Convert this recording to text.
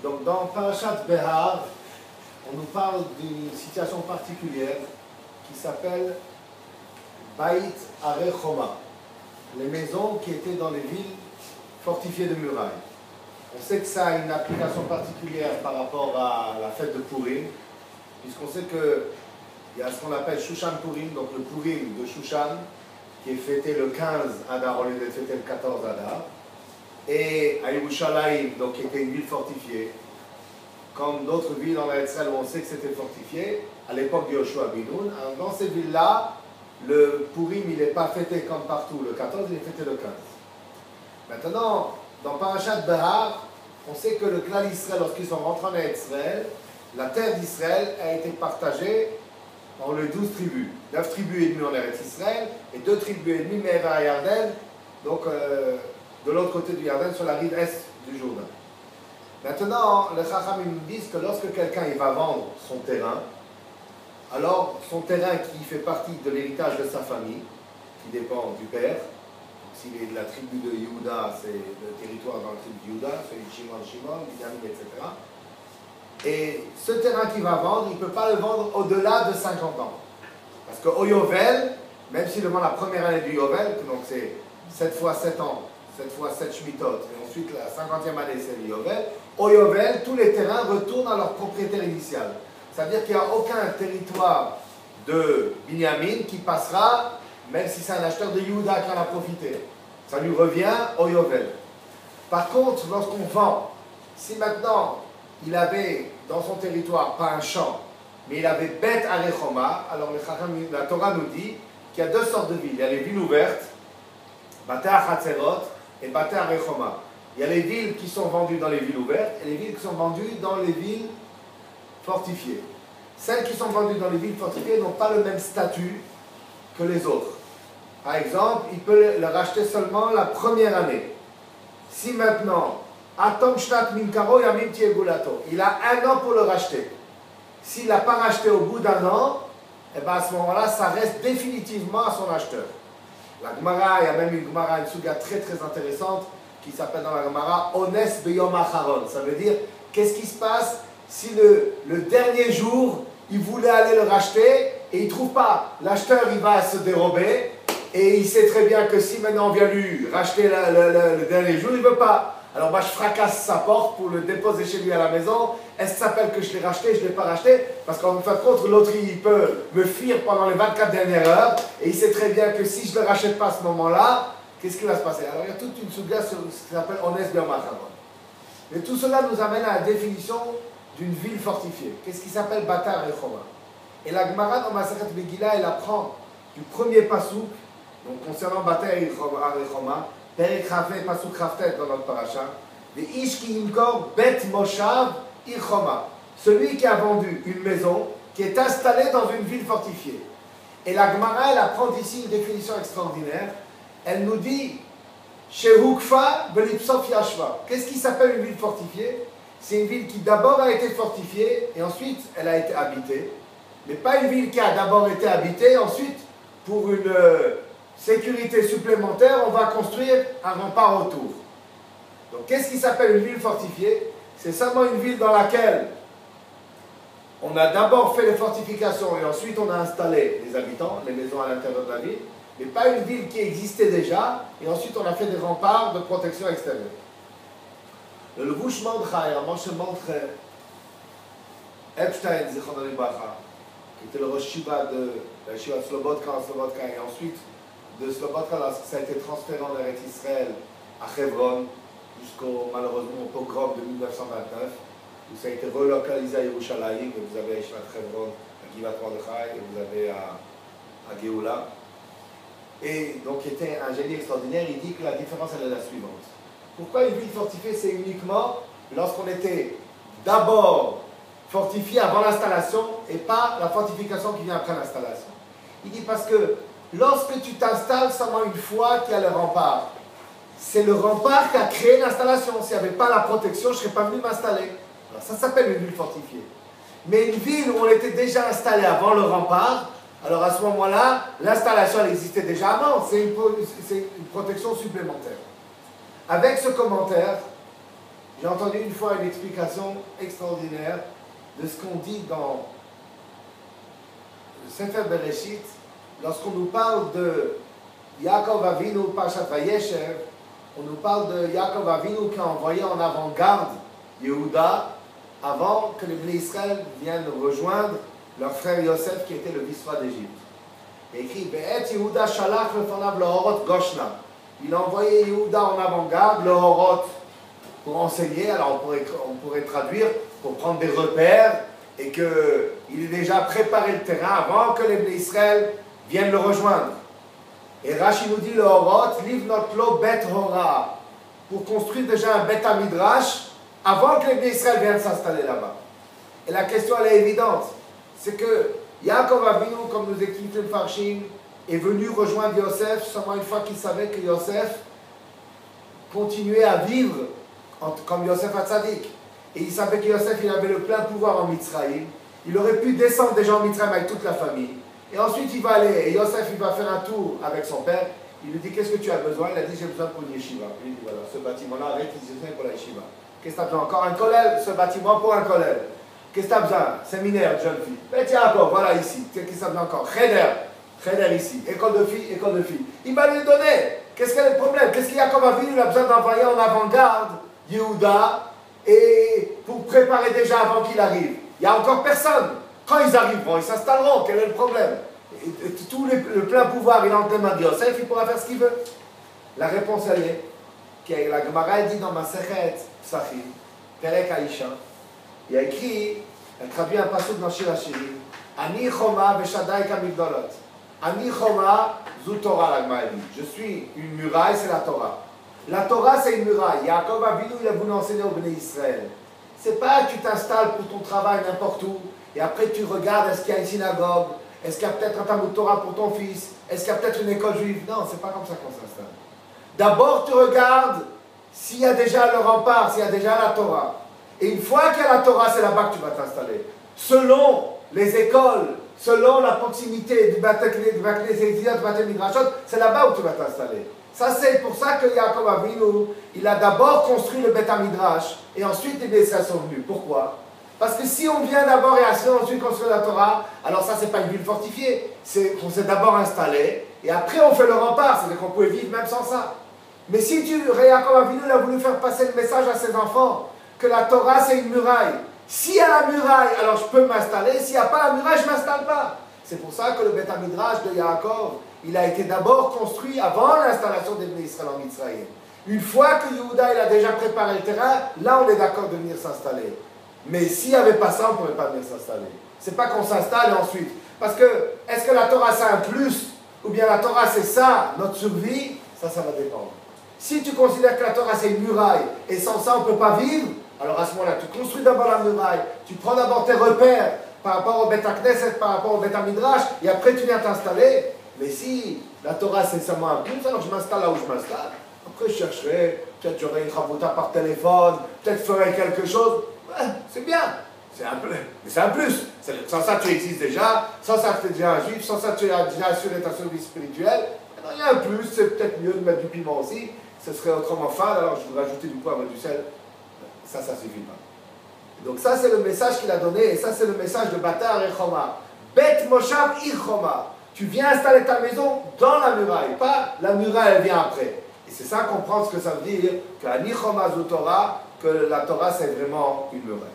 Donc dans Parashat Behar, on nous parle d'une situation particulière qui s'appelle Bait Arei Choma, les maisons qui étaient dans les villes fortifiées de murailles. On sait que ça a une application particulière par rapport à la fête de Purim, puisqu'on sait qu'il y a ce qu'on appelle Shushan Purim, donc le Purim de Shushan, qui est fêté le 15 Adar au lieu d'être fêté le 14 Adar, et à Yerushalayim, donc qui était une ville fortifiée, comme d'autres villes en Israël où on sait que c'était fortifié, à l'époque de Yoshua ben Nun. Dans ces villes-là, le Purim, il n'est pas fêté comme partout le 14, il est fêté le 15. Maintenant, dans Parashat Behar, on sait que le clan d'Israël, lorsqu'ils sont rentrés en Israël, la terre d'Israël a été partagée en les 12 tribus. 9 tribus et demie en Eretz Israël et 2 tribus et demie mais à Yarden, donc de l'autre côté du Yarden, sur la rive est du Jourdain. Maintenant, les Chachamim nous disent que lorsque quelqu'un il va vendre son terrain, alors son terrain qui fait partie de l'héritage de sa famille, qui dépend du père, s'il est de la tribu de Yehuda, c'est le territoire dans la tribu de Yehuda, celui de Shimon, Binyamin, etc. Et ce terrain qu'il va vendre, il ne peut pas le vendre au-delà de 50 ans. Parce qu'au Yovel, même s'il vend la première année du Yovel, donc c'est 7 fois 7 ans, 7 fois 7 Shmitot, et ensuite la 50e année c'est le Yovel, au Yovel, tous les terrains retournent à leur propriétaire initial. C'est-à-dire qu'il n'y a aucun territoire de Binyamin qui passera, même si c'est un acheteur de Yehuda qui en a profité. Ça lui revient au Yovel. Par contre, lorsqu'on vend, si maintenant il avait dans son territoire pas un champ, mais il avait Beit Arei Choma, alors la Torah nous dit qu'il y a deux sortes de villes. Il y a les villes ouvertes, Batei HaChatzerot et Batei Arei Choma. Il y a les villes qui sont vendues dans les villes ouvertes et les villes qui sont vendues dans les villes fortifiées. Celles qui sont vendues dans les villes fortifiées n'ont pas le même statut que les autres. Par exemple, il peut le racheter seulement la première année. Si maintenant, Atom Shtat Minkaro Yamim Tiegulato, il a un an pour le racheter. S'il n'a pas racheté au bout d'un an, eh ben à ce moment-là, ça reste définitivement à son acheteur. La Gemara, il y a même une Gemara, une suga très très intéressante qui s'appelle dans la Gemara Ones Beyom Acharon. Ça veut dire, qu'est-ce qui se passe si le dernier jour, il voulait aller le racheter et il ne trouve pas. L'acheteur, il va se dérober et il sait très bien que si maintenant on vient lui racheter le dernier jour, il ne veut pas. Alors moi je fracasse sa porte pour le déposer chez lui à la maison. Est-ce que ça s'appelle que je l'ai racheté, je ne l'ai pas racheté? Parce qu'en fin de compte, l'autre il peut me fuir pendant les 24 dernières heures et il sait très bien que si je ne le rachète pas à ce moment-là, qu'est-ce qui va se passer? Alors il y a toute une souga sur ce qui s'appelle Ones Beyom Acharon. Mais tout cela nous amène à la définition d'une ville fortifiée. Qu'est-ce qui s'appelle Batei Arei Choma? Et la Gemara dans Masechet Megillah, elle apprend du premier pasouk, donc concernant Batei Arei Choma, Perek Chafei Pasuk Chaftet dans notre paracha, Veish ki yimkor bet moshav ir Choma, celui qui a vendu une maison qui est installée dans une ville fortifiée. Et la Gemara, elle apprend ici une définition extraordinaire. Elle nous dit Shehukfa belipsof yashva. Qu'est-ce qui s'appelle une ville fortifiée? C'est une ville qui d'abord a été fortifiée et ensuite elle a été habitée. Mais pas une ville qui a d'abord été habitée, ensuite pour une sécurité supplémentaire, on va construire un rempart autour. Donc qu'est-ce qui s'appelle une ville fortifiée? C'est seulement une ville dans laquelle on a d'abord fait les fortifications et ensuite on a installé les habitants, les maisons à l'intérieur de la ville, mais pas une ville qui existait déjà et ensuite on a fait des remparts de protection extérieure. Le Levush Mordechai, Moshe Mordechai Epstein, Zichrono Libracha, qui était le Rosh Shiva de la Shiva de Slobodka en Slobodka, et ensuite de Slobodka, ça a été transféré en Eretz Israël à Hebron, jusqu'au malheureusement au pogrom de 1929, où ça a été relocalisé à Yerushalayim, et vous avez à Yeshivat Hebron, à Givat Mordechai, et vous avez à Géoula. Et donc, il était un génie extraordinaire, il dit que la différence elle est la suivante. Pourquoi une ville fortifiée? C'est uniquement lorsqu'on était d'abord fortifié avant l'installation et pas la fortification qui vient après l'installation. Il dit parce que lorsque tu t'installes seulement une fois qu'il y a le rempart, c'est le rempart qui a créé l'installation. S'il n'y avait pas la protection, je ne serais pas venu m'installer. Alors ça s'appelle une ville fortifiée. Mais une ville où on était déjà installé avant le rempart, alors à ce moment-là, l'installation elle existait déjà avant, c'est une protection supplémentaire. Avec ce commentaire, J'ai entendu une fois une explication extraordinaire de ce qu'on dit dans le Sefer Bereshit, lorsqu'on nous parle de Yaakov Avinu, Parashat Vayeshev, on nous parle de Yaakov Avinu qui a envoyé en avant-garde Yehuda avant que les Bnei Israël viennent rejoindre leur frère Yosef qui était le vice-roi d'Égypte. Il écrit Be'et Yehuda Shalach lefanav lehorot Goshna. Il a envoyé Yehuda en avant-garde, le Horot, pour enseigner. Alors on pourrait traduire pour prendre des repères et qu'il ait déjà préparé le terrain avant que les Bnei Israël viennent le rejoindre. Et Rashi nous dit le Horot, liv notlo bet hora, pour construire déjà un bet midrash avant que les Bnei Israël viennent s'installer là-bas. Et la question elle est évidente, c'est que Yaakov Avinu, comme nous explique le Farshim, est venu rejoindre Yosef seulement une fois qu'il savait que Yosef continuait à vivre comme Yosef Hatzadik. Et il savait que Yosef il avait le plein pouvoir en Mitzrayim. Il aurait pu descendre déjà en Mitzrayim avec toute la famille. Et ensuite il va aller, et Yosef il va faire un tour avec son père. Il lui dit qu'est-ce que tu as besoin? Il a dit j'ai besoin pour une yeshiva. Il lui dit voilà, ce bâtiment-là, réquisitionné pour la yeshiva. Qu'est-ce que tu as besoin? Encore un kollel, ce bâtiment pour un kollel. Qu'est-ce que tu as besoin? Séminaire, jeune fille. Mais tiens encore, voilà ici. Qu'est-ce que tu as besoin encore? Cheder ici. École de filles, école de filles. Il va lui donner. Qu'est-ce qu'il y a le problème? Qu'est-ce qu'il y a comme Avinu? Il a besoin d'envoyer en avant-garde Yehuda et pour préparer déjà avant qu'il arrive. Il n'y a encore personne. Quand ils arriveront, ils s'installeront. Quel est le problème? Tout le plein pouvoir, il est entre les mains de Yosef, il pourra faire ce qu'il veut. La réponse, elle est, que la Gemara dit dans Masechet Psachim, Perek Aisha, il y a écrit, elle traduit un passage dans Shir HaShirim, Ani Choma Beshadai Kamigdolot. Ani Choma Zu Torah, la Gemara dit. Je suis une muraille, c'est la Torah. La Torah, c'est une muraille. Yaakov Avinu, il a voulu enseigner au Bnei Israël. C'est pas que tu t'installes pour ton travail n'importe où, et après tu regardes, est-ce qu'il y a une synagogue, est-ce qu'il y a peut-être un Talmud Torah pour ton fils, est-ce qu'il y a peut-être une école juive. Non, c'est pas comme ça qu'on s'installe. D'abord, tu regardes s'il y a déjà le rempart, s'il y a déjà la Torah. Et une fois qu'il y a la Torah, c'est là-bas que tu vas t'installer. Selon les écoles, selon la proximité du Batel Midrashot, c'est là-bas où tu vas t'installer. Ça, c'est pour ça que Yaakov Avinu, il a d'abord construit le Bet HaMidrash, et ensuite les Bnei Israël sont venus. Pourquoi? Parce que si on vient d'abord et ensuite construire la Torah, alors ça, c'est pas une ville fortifiée. On s'est d'abord installé, et après on fait le rempart, c'est-à-dire qu'on pouvait vivre même sans ça. Mais si Yaakov Avinu, il a voulu faire passer le message à ses enfants, que la Torah, c'est une muraille. S'il y a la muraille, alors je peux m'installer. S'il n'y a pas la muraille, je ne m'installe pas. C'est pour ça que le Bet HaMidrash de Yaakov, il a été d'abord construit avant l'installation des Bnei Israël en Mitzrayim. Une fois que Yehuda il a déjà préparé le terrain, là on est d'accord de venir s'installer. Mais s'il n'y avait pas ça, on ne pouvait pas venir s'installer. C'est pas qu'on s'installe et ensuite. Parce que, est-ce que la Torah c'est un plus, ou bien la Torah c'est ça, notre survie? Ça va dépendre. Si tu considères que la Torah c'est une muraille, et sans ça on ne peut pas vivre, alors à ce moment-là, tu construis d'abord la muraille, tu prends d'abord tes repères par rapport au Bet HaKnesset, par rapport au Bet HaMidrash, et après tu viens t'installer. Mais si la Torah c'est seulement un plus, alors je m'installe là où je m'installe. Après je chercherai, peut-être j'aurai une rabota par téléphone, peut-être je ferai quelque chose. Ouais, c'est bien, c'est un plus, mais c'est un plus. Sans ça tu existes déjà, sans ça tu es déjà un juif, sans ça tu as déjà assuré ta survie spirituelle. Alors il y a un plus, c'est peut-être mieux de mettre du piment aussi, ce serait autrement fade, alors je voudrais rajouter du poivre et du sel. Ça suffit pas. Donc ça c'est le message qu'il a donné, et ça c'est le message de Batar et Choma. Bet Moshav Ir Choma. Tu viens installer ta maison dans la muraille, pas la muraille elle vient après. Et c'est ça comprendre ce que ça veut dire, que la Nichoma Zu Torah, que la Torah c'est vraiment une muraille.